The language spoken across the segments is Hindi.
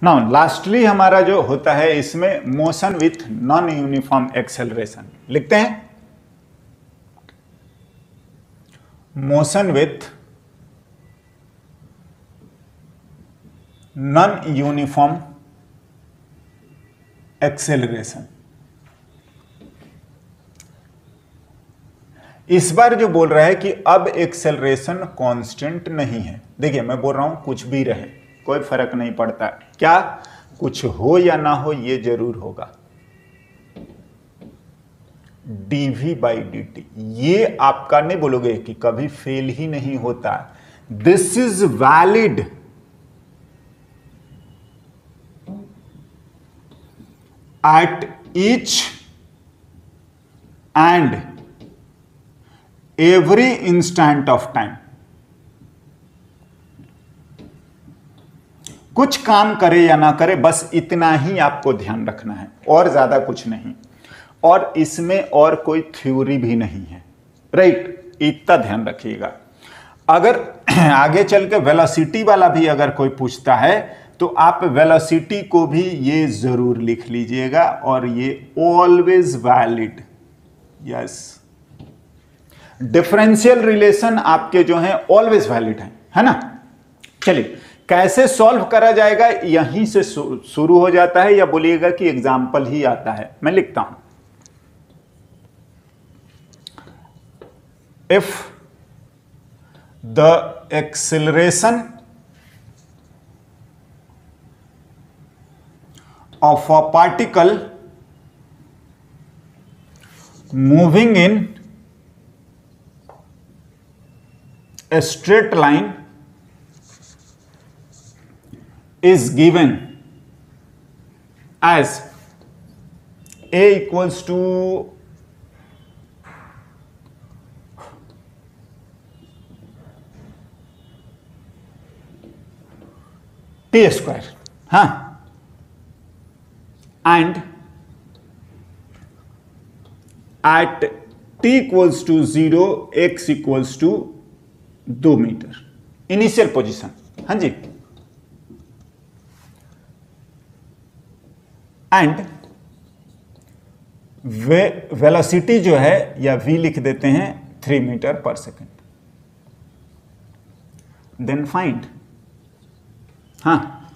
नाउ लास्टली हमारा जो होता है इसमें motion with non uniform acceleration लिखते हैं। Motion with non uniform acceleration. इस बार जो बोल रहा है कि अब एक्सेलरेशन कांस्टेंट नहीं है। देखिए मैं बोल रहा हूं कुछ भी रहे कोई फर्क नहीं पड़ता, क्या कुछ हो या ना हो ये जरूर होगा। dv/dt ये आपका नहीं बोलोगे कि कभी फेल ही नहीं होता। This is valid at each and every instant of time। कुछ काम करे या ना करे बस इतना ही आपको ध्यान रखना है और ज्यादा कुछ नहीं, और इसमें और कोई थ्योरी भी नहीं है, राइट? इतना ध्यान रखिएगा। अगर आगे चल के वेलोसिटी वाला भी अगर कोई पूछता है तो आप वेलोसिटी को भी ये जरूर लिख लीजिएगा, और ये always valid. Yes, differential relation आपके जो हैं ऑलवेज वैलिड हैं, है ना? चलिए कैसे सॉल्व करा जाएगा, यहीं से शुरू हो जाता है, या बोलिएगा कि एग्जाम्पल ही आता है। मैं लिखता हूं, if the acceleration of a particle moving in a straight line is given as a equals to t square, हाँ, and at t equals to 0 x equals to 2 metre initial position. हाँ जी, एंड वेलोसिटी जो है या v लिख देते हैं 3 मीटर पर सेकेंड। देन फाइंड, हाँ,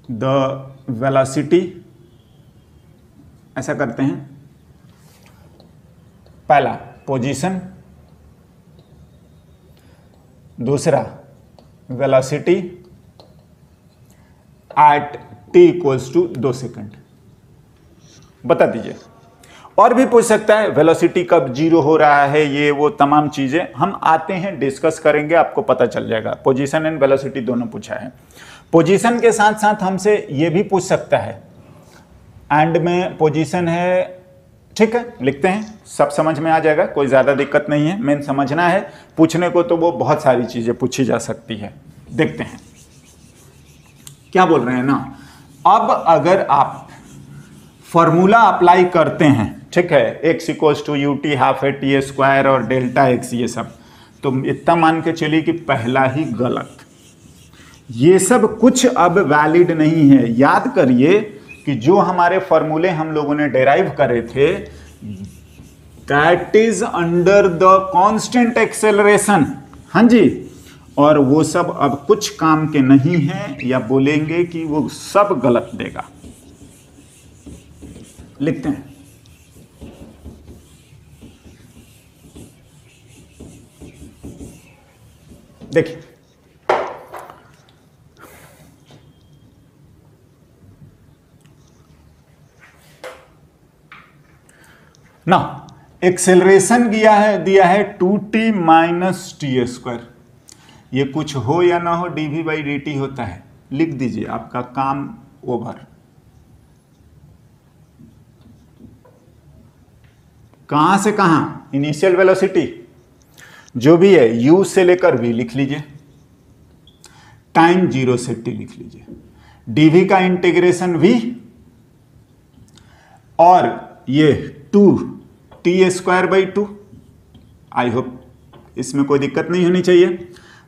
द वेलोसिटी, ऐसा करते हैं, पहला पोजीशन, दूसरा velocity at t equals to 2 second. बता दीजिए। और भी पूछ सकता है वेलोसिटी कब जीरो हो रहा है, ये वो तमाम चीजें हम आते हैं डिस्कस करेंगे, आपको पता चल जाएगा। पोजीशन एंड वेलोसिटी दोनों पूछा है। पोजीशन के साथ साथ हमसे ये भी पूछ सकता है, एंड में पोजीशन है, ठीक है, लिखते हैं, सब समझ में आ जाएगा, कोई ज़्यादा दिक्कत नहीं है। मेन समझना है, पूछने को तो वो बहुत सारी चीज़ें पूछी जा सकती है। देखते हैं क्या बोल रहे हैं ना। अब अगर आप फॉर्मूला अप्लाई करते हैं, ठीक है, x equals to u t half a t square और डेल्टा x, ये सब, तो इतना मान के चलिए कि पहला ही गलत। ये सब कुछ अब वैलिड नहीं है। याद करिए कि जो हमारे फॉर्मूले हम लोगों ने डेराइव करे थे, that is under the constant acceleration. हाँ जी, और वो सब अब कुछ काम के नहीं है, या बोलेंगे कि वो सब गलत देगा। लिखते हैं, देखिए, ना एक्सेलरेशन दिया है 2t माइनस टी स्क्वायर। ये कुछ हो या ना हो dv/dt होता है, लिख दीजिए, आपका काम ओवर। कहां से कहां, इनिशियल वेलोसिटी जो भी है u से लेकर v लिख लीजिए, टाइम 0 से t लिख लीजिए, dv का इंटीग्रेशन v, और ये 2t² बाई 2। आई होप इसमें कोई दिक्कत नहीं होनी चाहिए।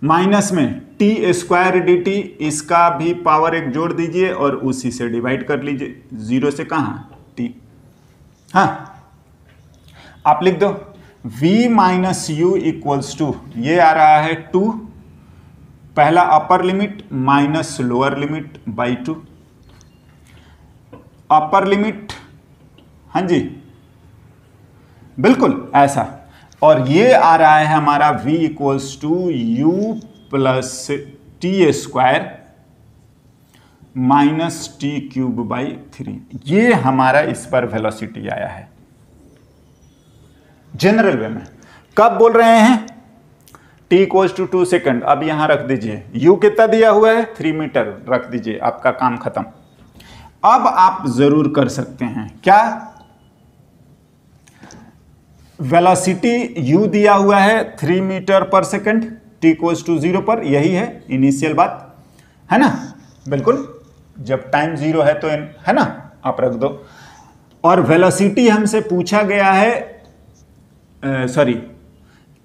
माइनस में टी स्क्वायर डी टी, इसका भी पावर एक जोड़ दीजिए और उसी से डिवाइड कर लीजिए, जीरो से कहाँ टी। हाँ आप लिख दो v minus u equals to, ये आ रहा है 2, पहला upper limit minus lower limit by 2, upper limit, हाँ जी बिल्कुल ऐसा, और ये आ रहा है हमारा v equals to u plus t square minus t cube by 3। ये हमारा इस पर वेलोसिटी आया है जनरल वे में। कब बोल रहे हैं? t equals to 2 second. अब यहां रख दीजिए, u कितना दिया हुआ है 3 मीटर, रख दीजिए, आपका काम खत्म। अब आप जरूर कर सकते हैं क्या, वेलोसिटी u दिया हुआ है 3 मीटर पर सेकेंड t इक्वल्स टू 0 पर, यही है इनिशियल बात, है ना? बिल्कुल, जब टाइम 0 है तो है ना, आप रख दो। और वेलोसिटी हमसे पूछा गया है, सॉरी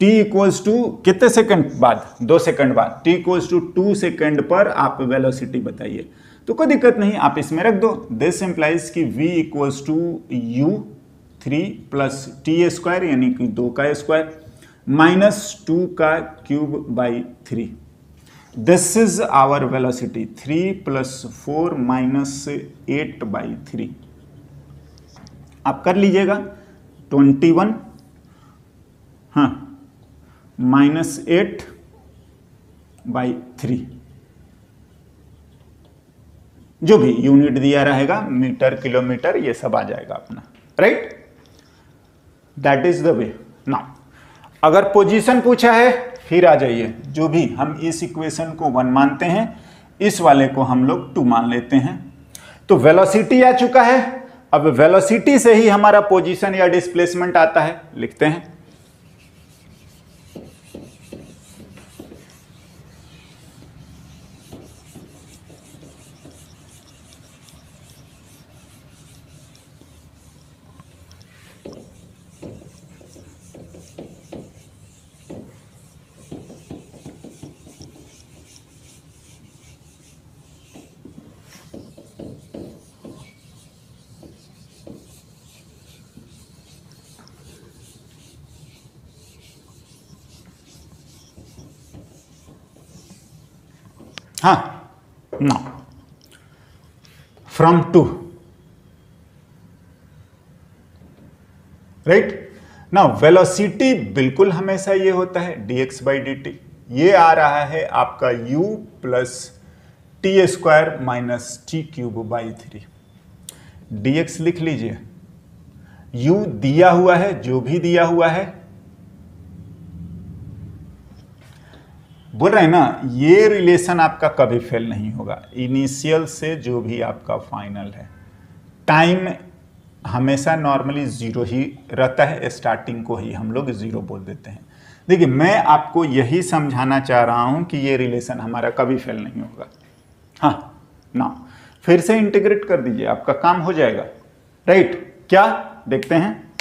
t इक्वल्स टू कितने सेकंड बाद, 2 सेकंड बाद, t इक्वल्स टू 2 सेकंड पर आप वेलोसिटी बताइए। तो कोई दिक्कत नहीं, आप इसमें रख दो। दिस इंप्लाइज कि v equals to u 3 plus t square यानी कि 2 का स्क्वायर माइनस 2 का cube by 3। This is our velocity 3 plus 4 minus 8 by 3। आप कर लीजिएगा 21, हाँ माइनस 8 बाई 3, जो भी यूनिट दिया रहेगा मीटर किलोमीटर ये सब आ जाएगा अपना, right? That is the way. Now अगर पोजीशन पूछा है फिर आ जाइए, जो भी हम इस इक्वेशन को 1 मानते हैं इस वाले को हम लोग 2 मान लेते हैं। तो वेलोसिटी आ चुका है, अब वेलोसिटी से ही हमारा पोजीशन या डिस्प्लेसमेंट आता है, लिखते हैं। हाँ, now from 2, right? Now velocity बिल्कुल हमेशा ये होता है dx बाई dt। ये आ रहा है आपका u plus t square minus t cube by 3। dx लिख लीजिए, u दिया हुआ है, जो भी दिया हुआ है, बोल रहे हैं ना, ये रिलेशन आपका कभी फेल नहीं होगा, इनिशियल से जो भी आपका फाइनल है। टाइम हमेशा नॉर्मली 0 ही रहता है, स्टार्टिंग को ही हम लोग 0 बोल देते हैं। देखिए मैं आपको यही समझाना चाह रहा हूं कि ये रिलेशन हमारा कभी फेल नहीं होगा। हाँ ना, फिर से इंटीग्रेट कर दीजिए, आपका काम हो जाएगा, राइट? क्या देखते हैं,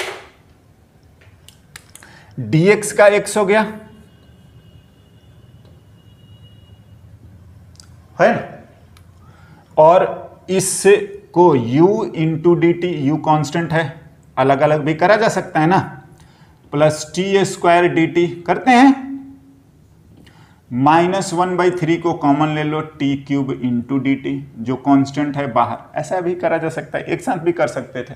dx का x हो गया, है ना? और इससे को u into d t, u constant है, अलग अलग भी करा जा सकता है ना, plus t square d t करते हैं, माइनस 1/3 को कॉमन ले लो, t cube into d t, जो कॉन्स्टेंट है बाहर, ऐसा भी करा जा सकता है, एक साथ भी कर सकते थे।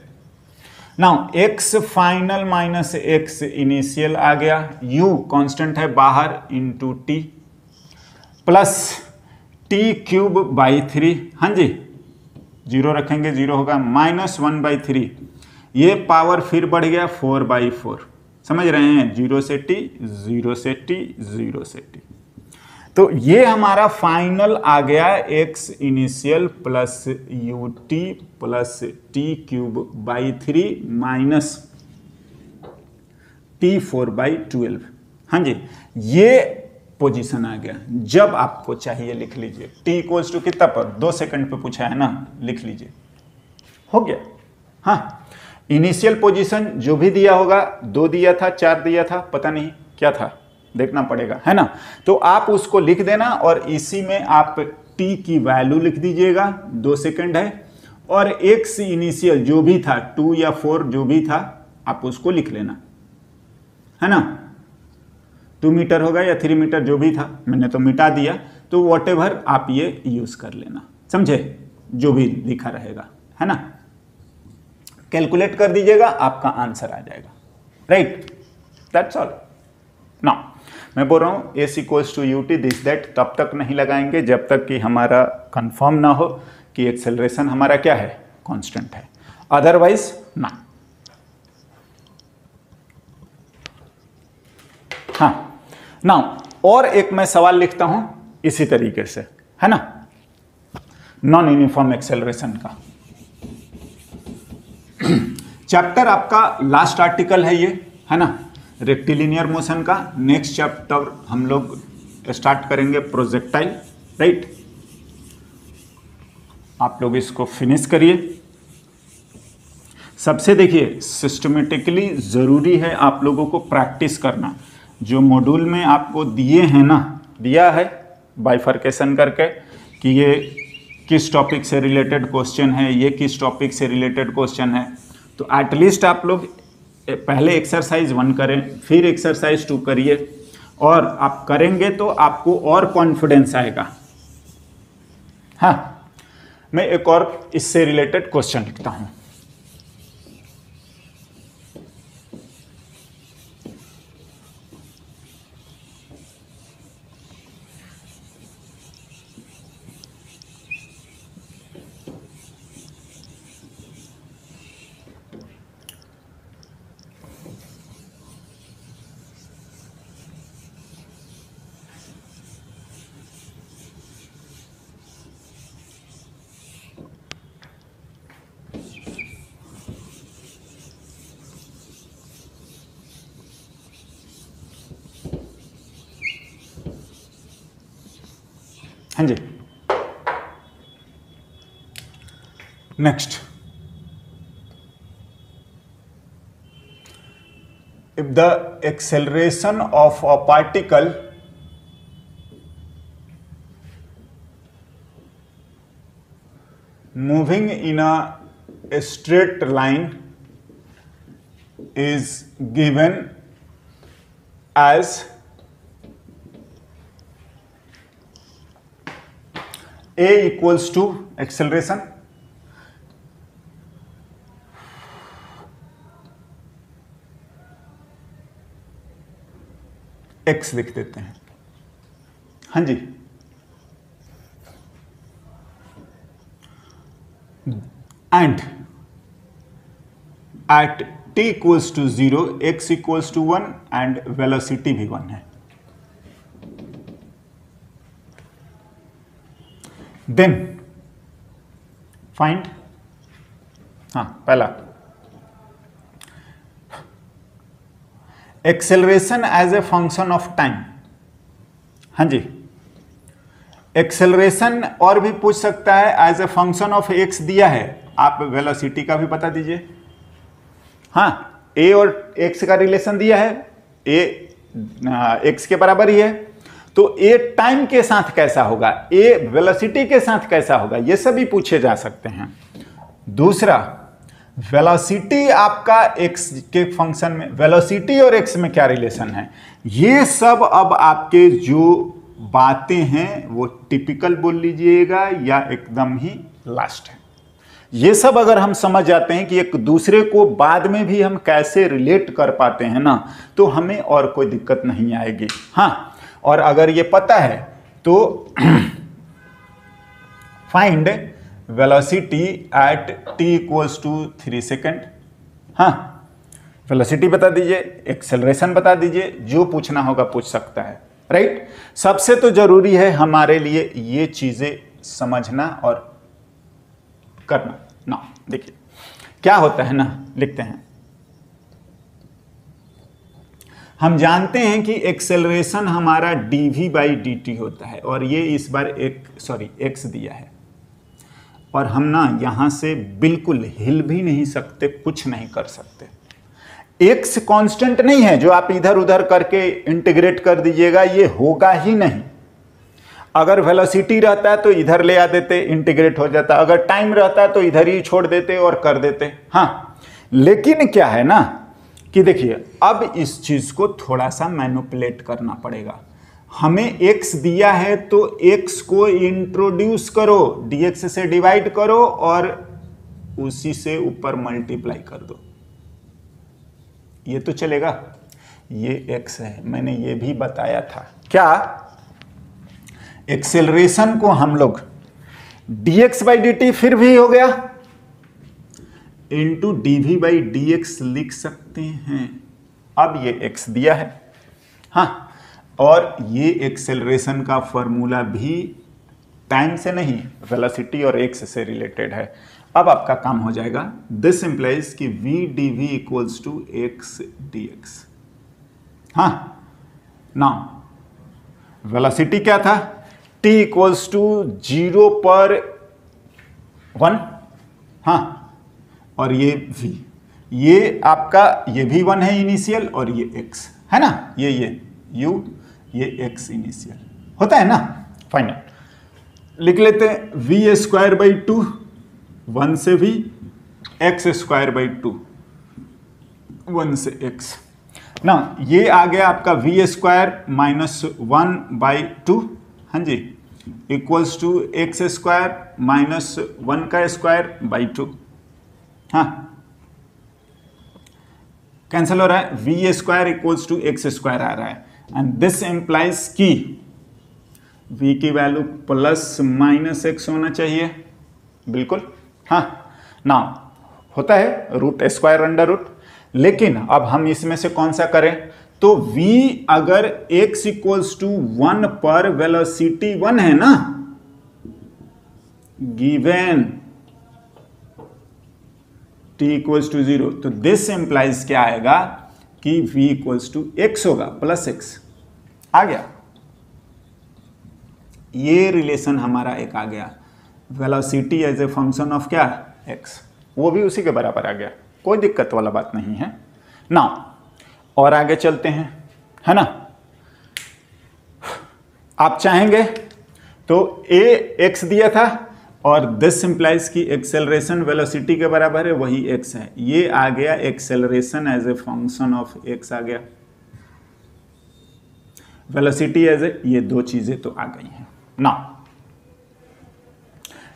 Now x final minus x initial आ गया, u कॉन्स्टेंट है बाहर into t, plus t cube by 3, हाँ जी 0 रखेंगे 0 होगा, माइनस 1/3, ये पावर फिर बढ़ गया 4/4, समझ रहे हैं? 0 से t 0 से t 0 से t। तो ये हमारा फाइनल आ गया x initial plus U T plus t cube by 3 minus T 4/12। हाँ जी, ये पोजीशन आ गया। जब आपको चाहिए लिख लीजिए, t इक्वल्स टू कितना पर, 2 सेकंड पे पूछा है ना, लिख लीजिए, हो गया। हाँ, इनिशियल पोजीशन जो भी दिया होगा, 2 दिया था 4 दिया था, पता नहीं क्या था, देखना पड़ेगा, है ना। तो आप उसको लिख देना और इसी में आप t की वैल्यू लिख दीजिएगा, 2 सेकंड है, और x इनिशियल जो भी था 2 या 4 जो भी था आप उसको लिख लेना, है ना। 2 मीटर होगा या 3 मीटर जो भी था, मैंने तो मिटा दिया, तो वॉटेवर आप ये यूज कर लेना, समझे, जो भी लिखा रहेगा, है ना। कैलकुलेट कर दीजिएगा, आपका आंसर आ जाएगा, राइट, दैट्स ऑल। नाउ मैं बोल रहा हूँ s equals to u t this that तब तक नहीं लगाएंगे जब तक कि हमारा कंफर्म ना हो कि एक्सेलरेशन हमारा क्या है, कांस्टेंट है, अदरवाइज ना। हाँ, नाउ और एक मैं सवाल लिखता हूं इसी तरीके से, है ना, नॉन यूनिफॉर्म एक्सेलरेशन का। चैप्टर आपका लास्ट आर्टिकल है ये, है ना, रेक्टिलिनियर मोशन का। नेक्स्ट चैप्टर हम लोग स्टार्ट करेंगे प्रोजेक्टाइल, राइट। आप लोग इसको फिनिश करिए। सबसे देखिए सिस्टमेटिकली जरूरी है आप लोगों को प्रैक्टिस करना। जो मॉड्यूल में आपको दिए हैं ना, दिया है बाइफर्केशन करके कि ये किस टॉपिक से रिलेटेड क्वेश्चन है, ये किस टॉपिक से रिलेटेड क्वेश्चन है, तो एटलीस्ट आप लोग पहले एक्सरसाइज 1 करें, फिर एक्सरसाइज 2 करिए, और आप करेंगे तो आपको और कॉन्फिडेंस आएगा। हाँ, मैं एक और इससे रिलेटेड क्वेश्चन लिखता हूं। हाँ जी, next, if the acceleration of a particle moving in a straight line is given as a equals to acceleration, x लिख देते हैं, हाँ जी, and at t equals to 0 x equals to 1 and velocity भी 1 है। देन फाइंड, हाँ पहला acceleration as a function of time. हाँ जी, एक्सेलरेशन और भी पूछ सकता है, as a function of x दिया है, आप वेलोसिटी का भी बता दीजिए। हाँ, ए और एक्स का रिलेशन दिया है, ए एक्स के बराबर ही है, तो ए टाइम के साथ कैसा होगा, ए वेलोसिटी के साथ कैसा होगा, ये सभी पूछे जा सकते हैं। दूसरा, वेलोसिटी आपका एक्स के फंक्शन में, वेलोसिटी और एक्स में क्या रिलेशन है, ये सब अब आपके जो बातें हैं वो टिपिकल बोल लीजिएगा या एकदम ही लास्ट है। ये सब अगर हम समझ जाते हैं कि एक दूसरे को बाद में भी हम कैसे रिलेट कर पाते हैं ना, तो हमें और कोई दिक्कत नहीं आएगी। हाँ, और अगर ये पता है तो find velocity at t equals to 3 second. हाँ, वेलोसिटी बता दीजिए, एक्सेलरेशन बता दीजिए, जो पूछना होगा पूछ सकता है, राइट। सबसे तो जरूरी है हमारे लिए ये चीजें समझना और करना ना। देखिए क्या होता है ना, लिखते हैं, हम जानते हैं कि एक्सेलरेशन हमारा dv/dt होता है, और ये इस बार x दिया है, और हम ना यहां से बिल्कुल हिल भी नहीं सकते, कुछ नहीं कर सकते। एक्स कांस्टेंट नहीं है जो आप इधर उधर करके इंटीग्रेट कर दीजिएगा, ये होगा ही नहीं। अगर वेलोसिटी रहता है तो इधर ले आ देते, इंटीग्रेट हो जाता। अगर टाइम रहता है तो इधर ही छोड़ देते और कर देते। हाँ, लेकिन क्या है ना कि देखिए, अब इस चीज को थोड़ा सा मैनिपुलेट करना पड़ेगा। हमें x दिया है तो x को इंट्रोड्यूस करो, dx से डिवाइड करो और उसी से ऊपर मल्टीप्लाई कर दो, ये तो चलेगा। ये x है, मैंने ये भी बताया था। क्या एक्सेलरेशन को हम लोग dx बाई dt फिर भी हो गया इंटू dv बाई dx लिख सकते हैं। अब ये x दिया है, हाँ, और ये एक्सेलरेशन का फॉर्मूला भी टाइम से नहीं, वेलोसिटी और x से रिलेटेड है। अब आपका काम हो जाएगा, दिस इंप्लाइज कि v dv equals to x dx। हाँ, नाउ वेलोसिटी क्या था, t इक्वल्स टू 0 पर 1, हाँ, और ये v, ये आपका ये भी 1 है इनिशियल, और ये x है ना, ये u, ये x इनिशियल होता है ना, फाइनल। लिख लेते हैं v स्क्वायर बाई 2, 1 से v, x स्क्वायर बाई 2, 1 से x ना, ये आ गया आपका v स्क्वायर माइनस 1 बाई 2, हाँ जी, equals to x square minus 1 का स्क्वायर बाई 2, हाँ, कैंसिल हो रहा है, v square equals to x square आ रहा है, एंड दिस एम्प्लाइज की v की वैल्यू प्लस माइनस x होना चाहिए, बिल्कुल, हाँ, नाउ होता है रूट स्क्वायर अंडर रूट। लेकिन अब हम इसमें से कौन सा करें, तो v अगर x इक्वल्स टू 1 पर वेलोसिटी 1 है ना, गिवन t इक्वल्स टू 0, तो दिस एम्प्लाइज क्या आएगा कि v इक्वल्स टू x होगा, प्लस x आ गया। ये रिलेशन हमारा एक आ गया, velocity as a function of क्या, x, वो भी उसी के बराबर आ गया, कोई दिक्कत वाला बात नहीं है ना। और आगे चलते हैं, है ना, आप चाहेंगे तो a x दिया था और दिस इंप्लाइज की एक्सेलरेशन वेलोसिटी के बराबर है, वही x है, ये आ गया acceleration as a function of x आ गया, वेलोसिटी एज ए, ये दो चीजें तो आ गई हैं ना।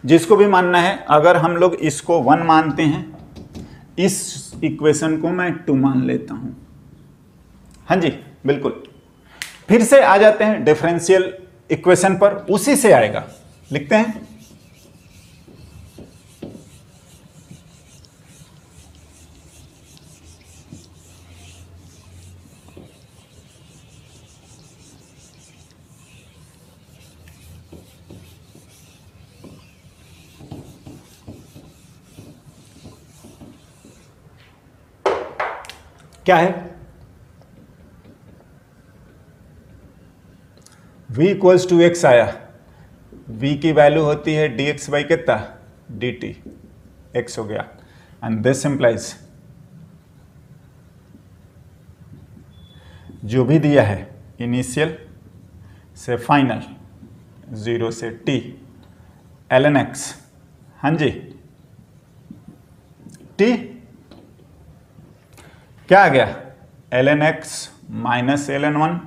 जिसको भी मानना है, अगर हम लोग इसको 1 मानते हैं, इस इक्वेशन को मैं 2 मान लेता हूं, हाँ जी, बिल्कुल। फिर से आ जाते हैं डिफरेंशियल इक्वेशन पर, उसी से आएगा, लिखते हैं क्या है, v इक्वल्स टू x आया, v की वैल्यू होती है dx बाई कितना, dt, x हो गया, एंड दिस इंप्लाइज जो भी दिया है इनिशियल से फाइनल 0 से t ln x, हाँ जी, t क्या आ गया, ln x माइनस ln 1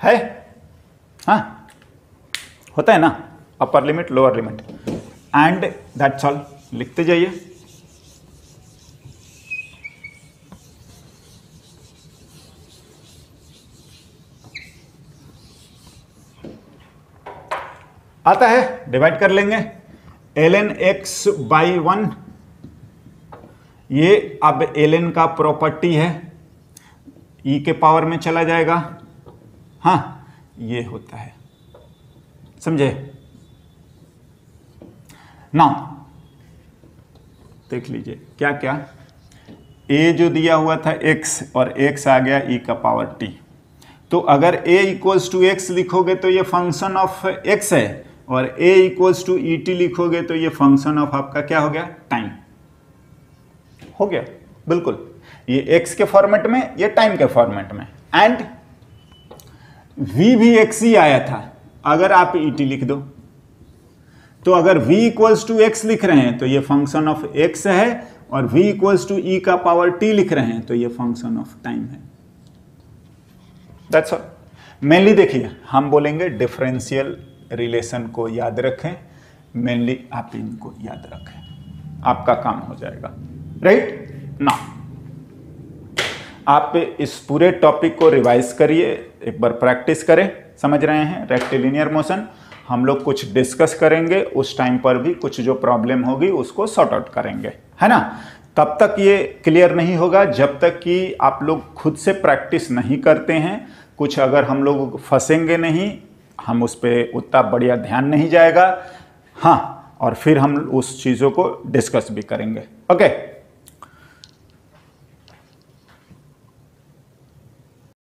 है, हाँ, होता है ना, upper limit lower limit, and that's all, लिखते जाइए। आता है, डिवाइड कर लेंगे, ln x बाई 1, ये अब ln का प्रॉपर्टी है, e के पावर में चला जाएगा, हाँ, ये होता है, समझे। नाउ देख लीजिए क्या क्या, a जो दिया हुआ था x और x आ गया e का पावर t, तो अगर a इक्वल्स टू x लिखोगे तो ये फंक्शन ऑफ x है, और a इक्वल्स टू et लिखोगे तो ये फंक्शन ऑफ आपका क्या हो गया, टाइम हो गया, बिल्कुल, ये एक्स के फॉर्मेट में, ये टाइम के फॉर्मेट में, एंड v भी x ही आया था। अगर आप et लिख दो तो अगर v इक्वल्स टू एक्स लिख रहे हैं तो ये फंक्शन ऑफ x है, और v इक्वल्स टू e का पावर t लिख रहे हैं तो ये फंक्शन ऑफ टाइम है। That's all. मेनली देखिए, हम बोलेंगे डिफरेंशियल रिलेशन को याद रखें, मेनली आप इनको याद रखें, आपका काम हो जाएगा। राइट ना, आप इस पूरे टॉपिक को रिवाइज करिए, एक बार प्रैक्टिस करें। समझ रहे हैं रेक्टिलिनियर मोशन, हम लोग कुछ डिस्कस करेंगे, उस टाइम पर भी कुछ जो प्रॉब्लम होगी उसको सॉर्ट आउट करेंगे, है ना। तब तक ये क्लियर नहीं होगा जब तक कि आप लोग खुद से प्रैक्टिस नहीं करते हैं। कुछ अगर हम लोग फंसेंगे नहीं, हम उस पर उतना बढ़िया ध्यान नहीं जाएगा, हाँ, और फिर हम उस चीज़ों को डिस्कस भी करेंगे। ओके।